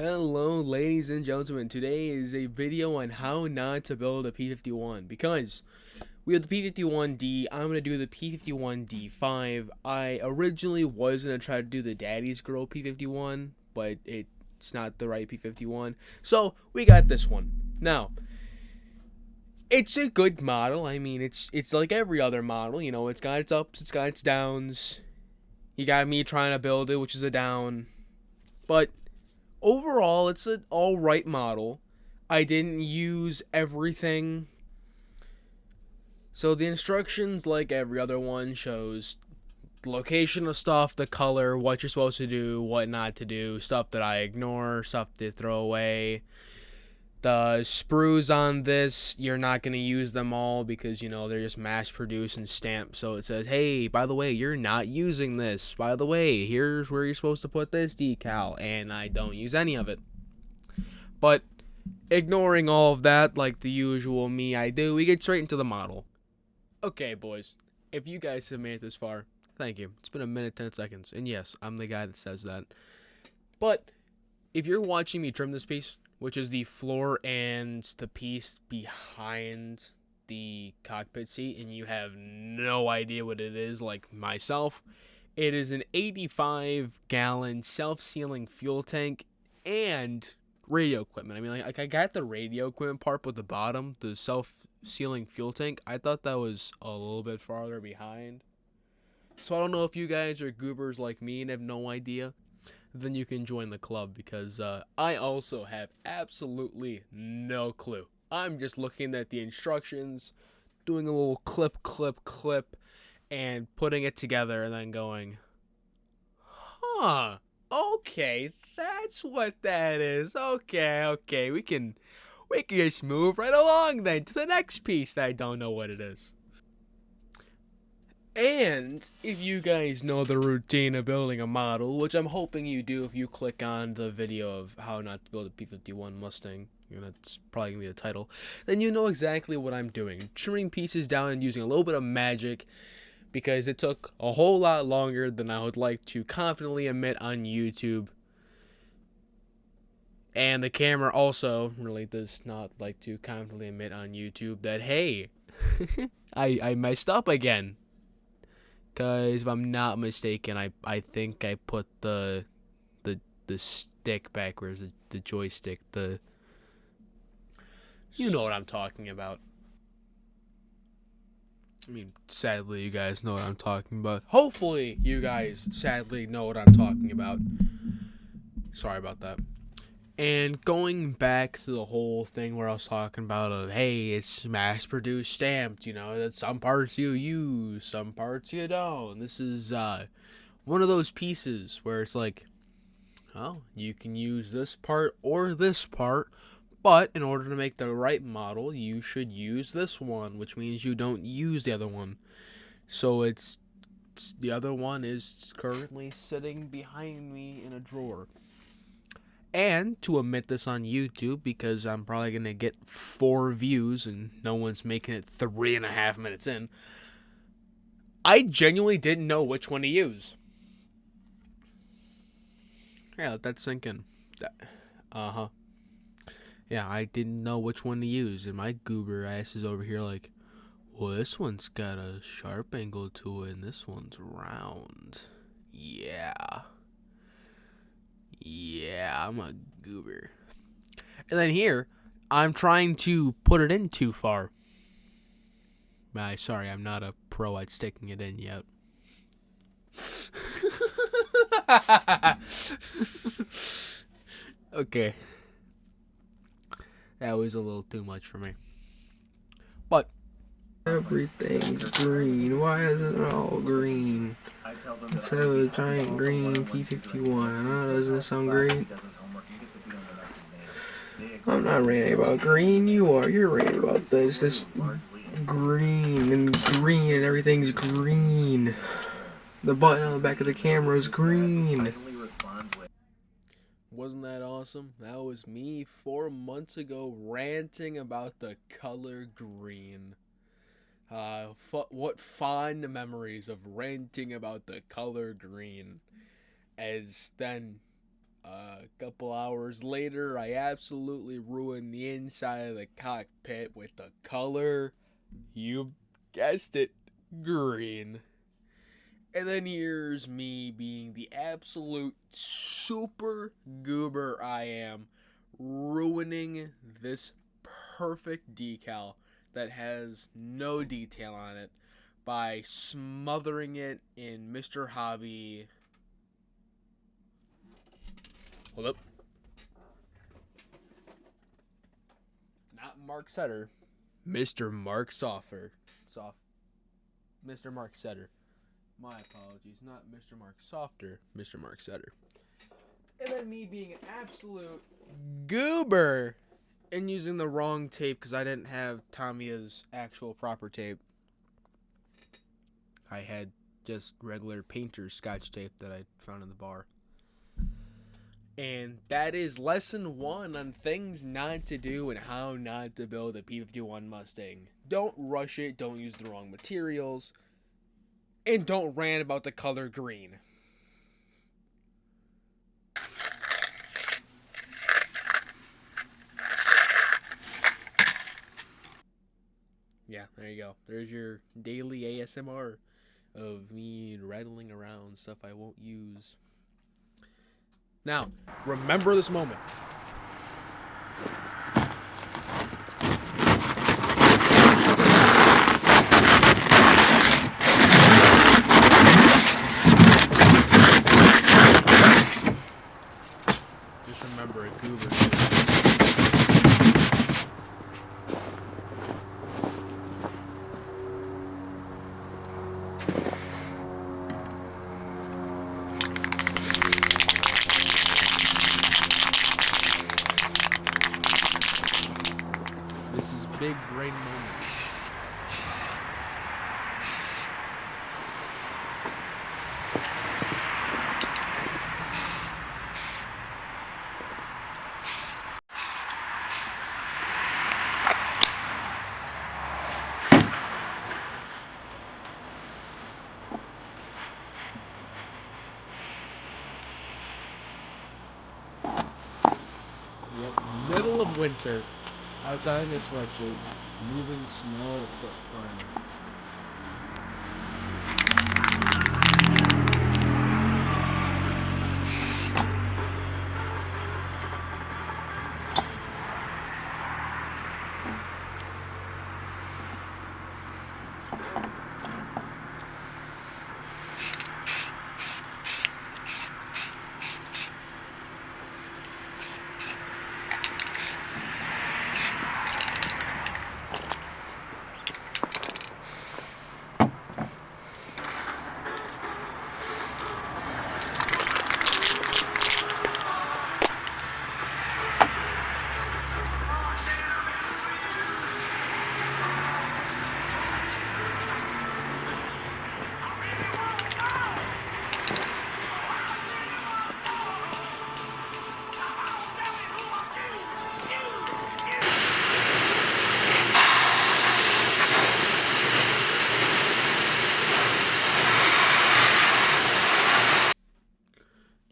Hello ladies and gentlemen, today is a video on how not to build a P-51 because we have the P-51d, I'm going to do the P-51d5. I originally was going to try to do the Daddy's Girl P-51, but it's not the right P-51, so we got this one. Now, it's a good model. I mean, it's like every other model, you know, it's got its ups, it's got its downs. You got me trying to build it, which is a down, but overall, it's an alright model. I didn't use everything. So the instructions, like every other one, shows the location of stuff, the color, what you're supposed to do, what not to do, stuff that I ignore, stuff to throw away. The sprues on this, you're not going to use them all because, you know, they're just mass produced and stamped. So it says, hey, by the way, you're not using this. By the way, here's where you're supposed to put this decal. And I don't use any of it. But ignoring all of that, like the usual me I do, we get straight into the model. Okay, boys, if you guys have made it this far, thank you. It's been a minute, 10 seconds. And yes, I'm the guy that says that. But if you're watching me trim this piece, which is the floor and the piece behind the cockpit seat, and you have no idea what it is, like myself, it is an 85-gallon self-sealing fuel tank and radio equipment. I mean, like I got the radio equipment part, but the bottom, the self-sealing fuel tank, I thought that was a little bit farther behind. So I don't know if you guys are goobers like me and have no idea. Then you can join the club because I also have absolutely no clue. I'm just looking at the instructions, doing a little clip, and putting it together and then going, huh, okay, that's what that is. Okay, we can just move right along then to the next piece that I don't know what it is. And if you guys know the routine of building a model, which I'm hoping you do if you click on the video of how not to build a P-51 Mustang, and that's probably going to be the title, then you know exactly what I'm doing. Trimming pieces down and using a little bit of magic because it took a whole lot longer than I would like to confidently admit on YouTube. And the camera also really does not like to confidently admit on YouTube that, hey, I messed up again. Because if I'm not mistaken, I think I put the stick backwards, the joystick, you know what I'm talking about. I mean, sadly, you guys know what I'm talking about. Hopefully, you guys sadly know what I'm talking about. Sorry about that. And going back to the whole thing where I was talking about, hey, it's mass-produced stamped, you know, that some parts you use, some parts you don't. This is one of those pieces where it's like, oh, you can use this part or this part, but in order to make the right model, you should use this one, which means you don't use the other one. So the other one is currently sitting behind me in a drawer. And to admit this on YouTube, because I'm probably going to get 4 views and no one's making it 3.5 minutes in, I genuinely didn't know which one to use. Yeah, let that sink in. Uh-huh. Yeah, I didn't know which one to use, and my goober ass is over here like, well, this one's got a sharp angle to it, and this one's round. Yeah, I'm a goober. And then here, I'm trying to put it in too far. Sorry, I'm not a pro at sticking it in yet. Okay. That was a little too much for me. But everything's green. Why isn't it all green? Let's have a giant green P-51. Oh, doesn't it sound great? I'm not ranting about green. You are. You're ranting about this. This green and everything's green. The button on the back of the camera is green. Wasn't that awesome? That was me 4 months ago ranting about the color green. What fond memories of ranting about the color green. As then A couple hours later, I absolutely ruined the inside of the cockpit with the color, you guessed it, green. And then here's me being the absolute super goober I am, ruining this perfect decal that has no detail on it by smothering it in Mr. Hobby. Hold up. Not Mark Setter. Mr. Mark Soffer. Mr. Mark Setter. My apologies. Not Mr. Mark Softer. Mr. Mark Setter. And then me being an absolute goober and using the wrong tape because I didn't have Tamiya's actual proper tape. I had just regular painter's scotch tape that I found in the bar. And that is lesson 1 on things not to do and how not to build a P-51 Mustang. Don't rush it, don't use the wrong materials, and don't rant about the color green. Yeah, there you go. There's your daily ASMR of me rattling around stuff I won't use. Now, remember this moment. Just remember it, goober. This is big brain moments. Yep, middle of winter. Outside in this sweatshirt, moving snow to put primer.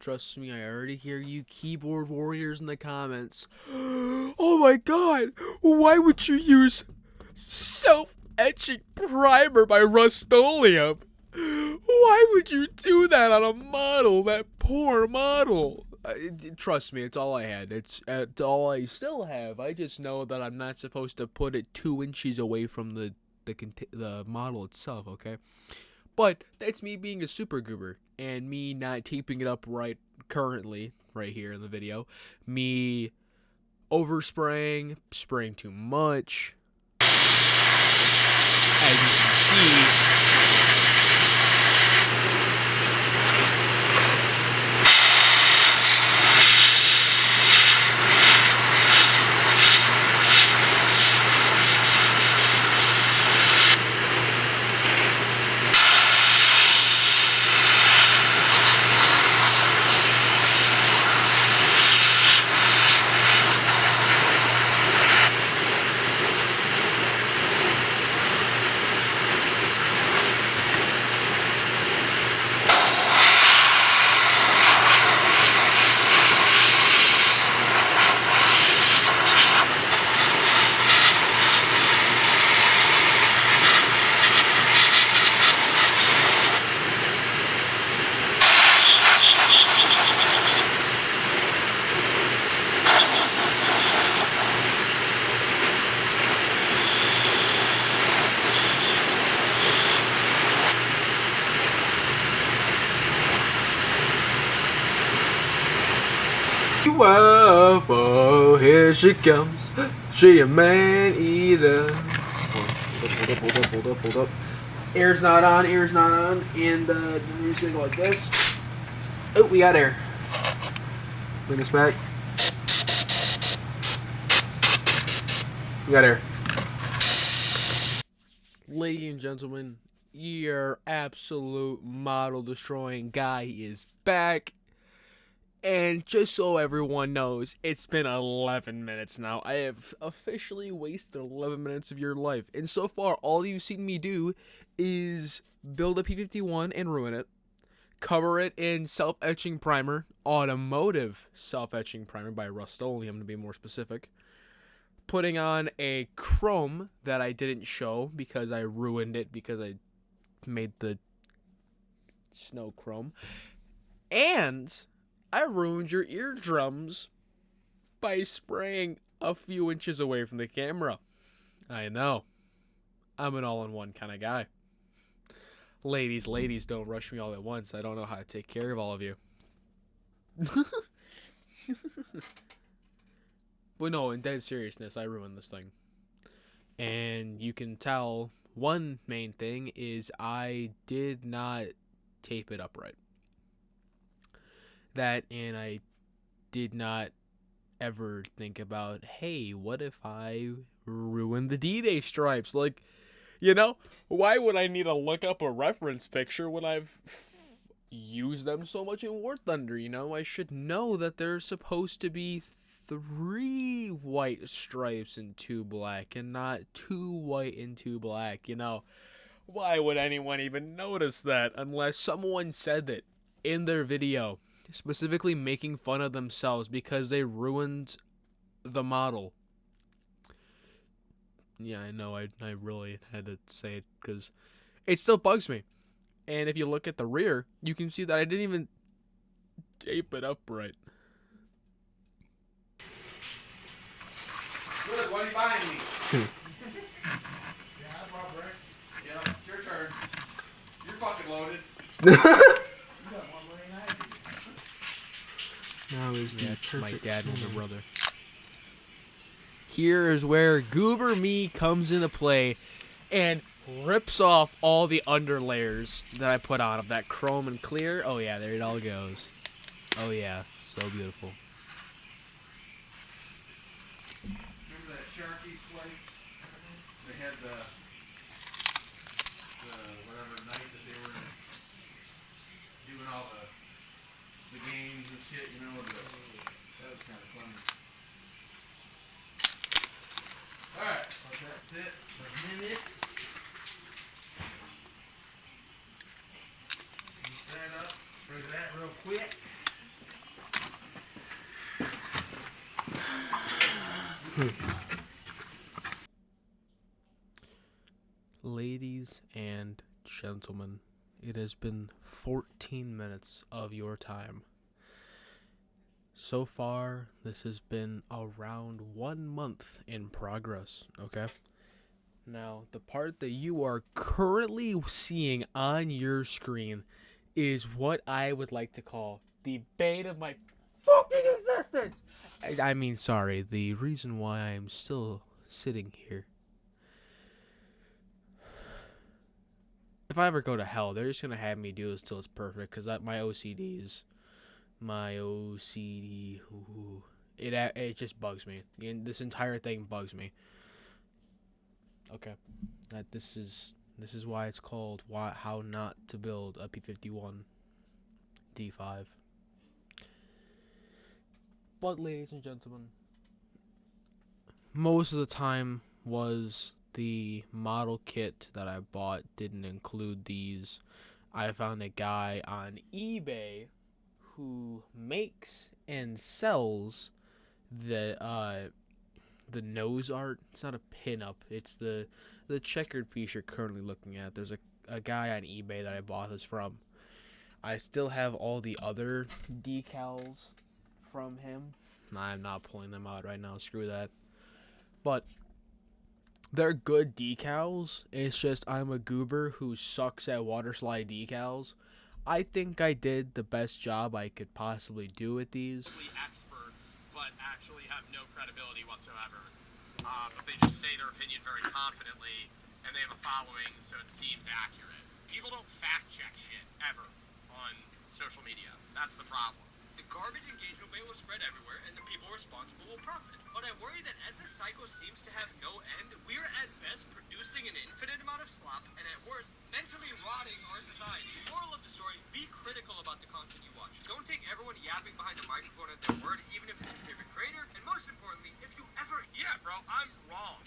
Trust me, I already hear you keyboard warriors in the comments. Oh my god, why would you use self-etching primer by Rust-Oleum? Why would you do that on a model, that poor model? Trust me, it's all I had. It's all I still have. I just know that I'm not supposed to put it 2 inches away from the model itself, okay? But that's me being a super goober and me not taping it up right currently, right here in the video. Me overspraying, spraying too much. As you can see, Whoa, whoa, here she comes. She a man eater. Hold up. Air's not on, and the music like this. Oh, we got air. Bring this back. We got air. Ladies and gentlemen, your absolute model destroying guy is back. And just so everyone knows, it's been 11 minutes now. I have officially wasted 11 minutes of your life. And so far, all you've seen me do is build a P-51 and ruin it. Cover it in self-etching primer, automotive self-etching primer by Rust-Oleum, I'm going to be more specific. Putting on a chrome that I didn't show because I ruined it because I made the snow chrome. And I ruined your eardrums by spraying a few inches away from the camera. I know. I'm an all-in-one kind of guy. Ladies, don't rush me all at once. I don't know how to take care of all of you. But no, in dead seriousness, I ruined this thing. And you can tell one main thing is I did not tape it upright. That, and I did not ever think about, hey, what if I ruin the D-Day stripes? Like, you know, why would I need to look up a reference picture when I've used them so much in War Thunder? You know, I should know that there's supposed to be 3 white stripes and 2 black, and not 2 white and 2 black. You know, why would anyone even notice that unless someone said that in their video, specifically making fun of themselves because they ruined the model? Yeah, I know, I really had to say it because it still bugs me. And if you look at the rear, you can see that I didn't even tape it up right. Good, what are you buying me? Yeah, I bought Rick. Yeah, it's your turn. You're fucking loaded. Now is the my dad and older brother. Here is where Goober Me comes into play and rips off all the underlayers that I put on of that chrome and clear. Oh yeah, there it all goes. Oh yeah, so beautiful. Remember that Sharky's place? They had the whatever night that they were doing all the games and shit, you know, that was kind of funny. Alright, let that sit for a minute. Heat that up, bring that real quick. Ladies and gentlemen, it has been 14 minutes of your time. So far, this has been around 1 month in progress, okay? Now, the part that you are currently seeing on your screen is what I would like to call the bane of my fucking existence! I mean, sorry, the reason why I'm still sitting here. If I ever go to hell, they're just gonna have me do this till it's perfect, because my OCD, ooh, it just bugs me. This entire thing bugs me. Okay, this is why it's called how not to build a P-51d5. But ladies and gentlemen, most of the time was the model kit that I bought didn't include these. I found a guy on eBay who makes and sells the nose art. It's not a pin-up. It's the checkered piece you're currently looking at. There's a guy on eBay that I bought this from. I still have all the other decals from him. I'm not pulling them out right now. Screw that. But they're good decals. It's just I'm a goober who sucks at water slide decals. I think I did the best job I could possibly do with these. but actually have no credibility whatsoever. But they just say their opinion very confidently, and they have a following, so it seems accurate. People don't fact check shit ever on social media. That's the problem. The garbage engagement bait will spread everywhere, and the people responsible will profit. But I worry that as this cycle seems to have no end, we are at best producing an infinite amount of slop, and at worst, mentally rotting our society. Moral of the story, be critical about the content you watch. Don't take everyone yapping behind the microphone at their word, even if it's your favorite creator. And most importantly, if you ever... Yeah, bro, I'm wrong.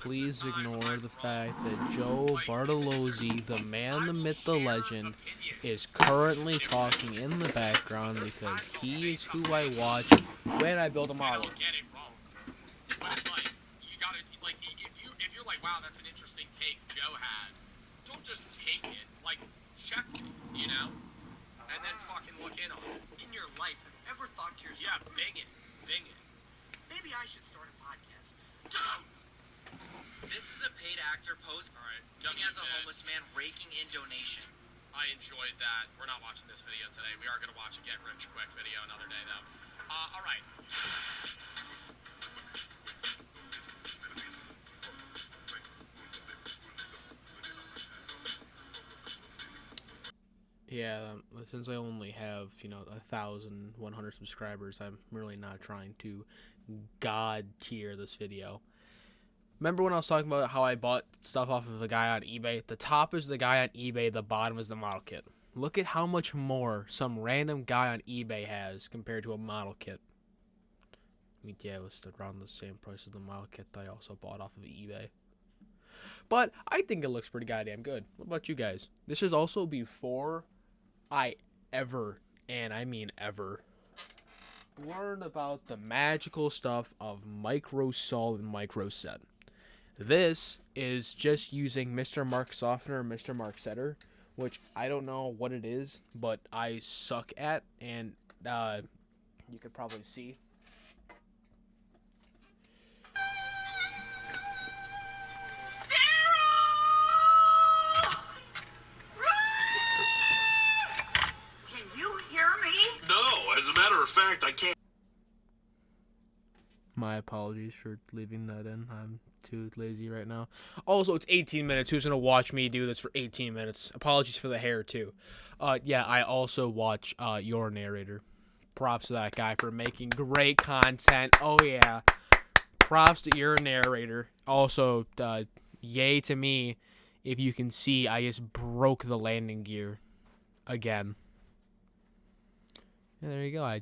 Please ignore the fact that Joe Bartolozzi, the man, the myth, the legend, is currently talking in the background because he is who I watch when I build a model. I don't get it wrong. But it's like, you gotta, like, if you're like, wow, that's an interesting take Joe had, don't just take it, like, check it, you know? And then fucking look in on it. In your life, have you ever thought to yourself, yeah, bing it. Maybe I should start a podcast. Don't! This is a paid actor post. Alright. As a homeless man raking in donation. I enjoyed that. We're not watching this video today. We are going to watch a Get Rich Quick video another day, though. Alright. Yeah, since I only have, 1,100 subscribers, I'm really not trying to god tier this video. Remember when I was talking about how I bought stuff off of a guy on eBay? The top is the guy on eBay, the bottom is the model kit. Look at how much more some random guy on eBay has compared to a model kit. I mean, yeah, it was around the same price as the model kit that I also bought off of eBay. But I think it looks pretty goddamn good. What about you guys? This is also before I ever, and I mean ever, learned about the magical stuff of micro solid and micro set. This is just using Mr. Mark Softener and Mr. Mark Setter, which I don't know what it is, but I suck at, and you could probably see. Can you hear me? No, as a matter of fact, I can't. My apologies for leaving that in. I'm too lazy right now. Also, it's 18 minutes. Who's going to watch me do this for 18 minutes? Apologies for the hair, too. Yeah, I also watch Your Narrator. Props to that guy for making great content. Oh, yeah. Props to Your Narrator. Also, yay to me. If you can see, I just broke the landing gear again. Yeah, there you go. I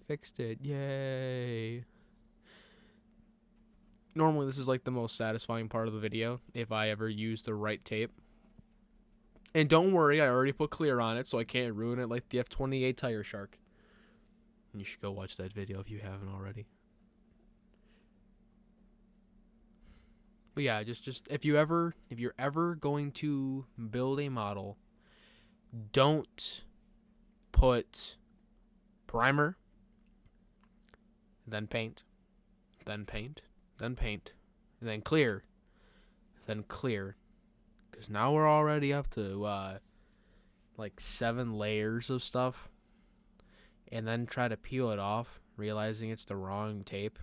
fixed it. Yay. Normally, this is like the most satisfying part of the video, if I ever use the right tape. And don't worry, I already put clear on it, so I can't ruin it like the F28 Tire Shark. And you should go watch that video if you haven't already. But yeah, just if you're ever going to build a model, don't put primer, then paint, then paint, then paint, then clear, then clear. Because now we're already up to, like 7 layers of stuff. And then try to peel it off, realizing it's the wrong tape.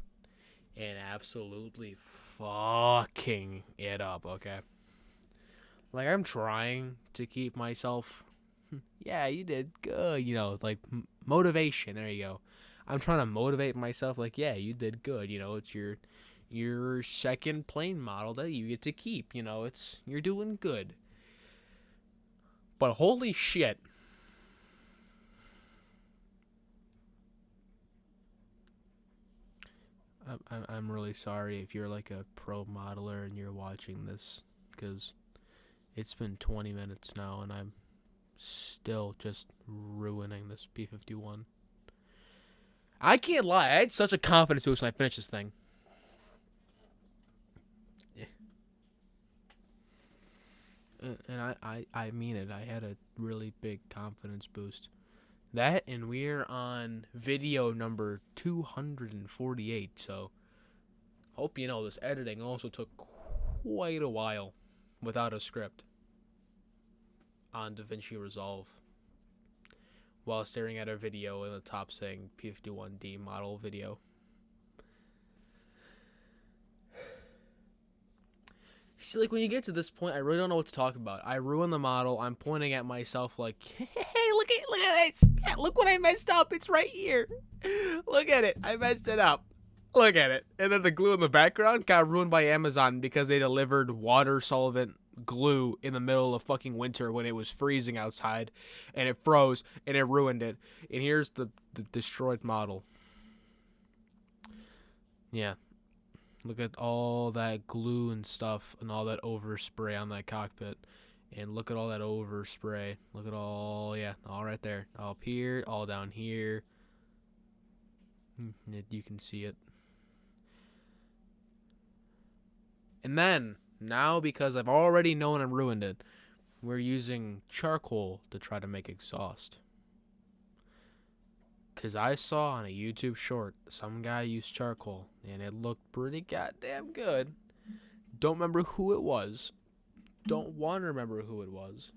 And absolutely fucking it up, okay? Like, I'm trying to keep myself, yeah, you did good, like, motivation, there you go. I'm trying to motivate myself, like, yeah, you did good, it's your second plane model that you get to keep, you're doing good. But holy shit. I'm really sorry if you're like a pro modeler and you're watching this, because it's been 20 minutes now and I'm still just ruining this P-51. I can't lie, I had such a confidence boost when I finished this thing. And I mean it, I had a really big confidence boost. That, and we're on video number 248, so hope you know this editing also took quite a while without a script on DaVinci Resolve. while staring at a video in the top saying P-51d model video. See, like, when you get to this point, I really don't know what to talk about. I ruined the model. I'm pointing at myself like, hey, look at this. Yeah, look what I messed up. It's right here. Look at it. I messed it up. Look at it. And then the glue in the background got ruined by Amazon because they delivered water solvent glue in the middle of fucking winter when it was freezing outside, and it froze and it ruined it. And here's the destroyed model. Yeah. Look at all that glue and stuff and all that overspray on that cockpit. And look at all that overspray. Look at all, yeah, all right there. All up here, all down here. You can see it. And then, now because I've already known and ruined it, we're using charcoal to try to make exhaust. Because I saw on a YouTube short, some guy used charcoal, and it looked pretty goddamn good. Don't remember who it was. Don't want to remember who it was.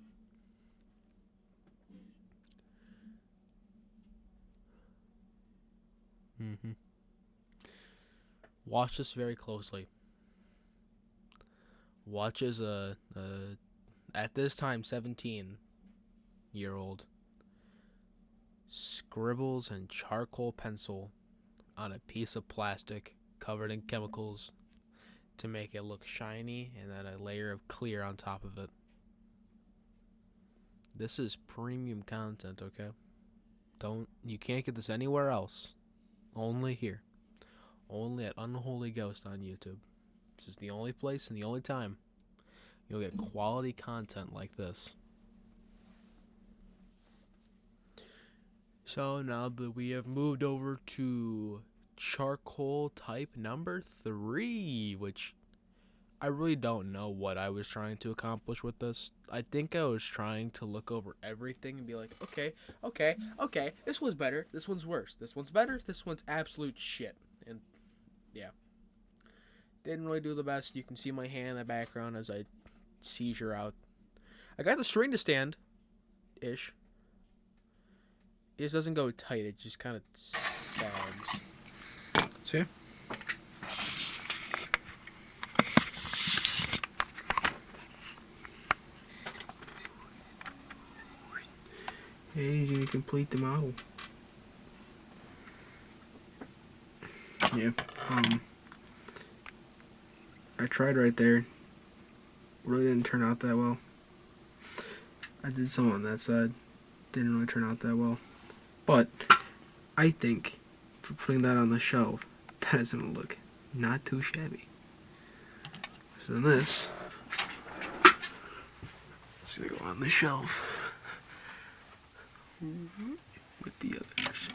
Watch this very closely. Watch as a at this time 17-year-old scribbles in charcoal pencil on a piece of plastic covered in chemicals to make it look shiny, and then a layer of clear on top of it. This is premium content, okay? You can't get this anywhere else. Only here. Only at Unholy Ghost on YouTube. This is the only place and the only time you'll get quality content like this. So now that we have moved over to charcoal type number 3, which I really don't know what I was trying to accomplish with this. I think I was trying to look over everything and be like, okay, this one's better, this one's worse, this one's better, this one's absolute shit. And yeah, didn't really do the best. You can see my hand in the background as I seizure out. I got the string to stand ish. It just doesn't go tight, it just kind of sags. See? Yeah, he's gonna complete the model. Yeah, I tried right there. Really didn't turn out that well. I did some on that side. Didn't really turn out that well. But I think for putting that on the shelf, that is gonna look not too shabby. So this is gonna go on the shelf with the others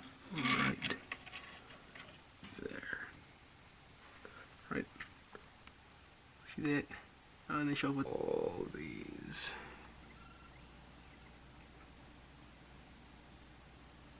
right there. Right. See that? On the shelf with all these.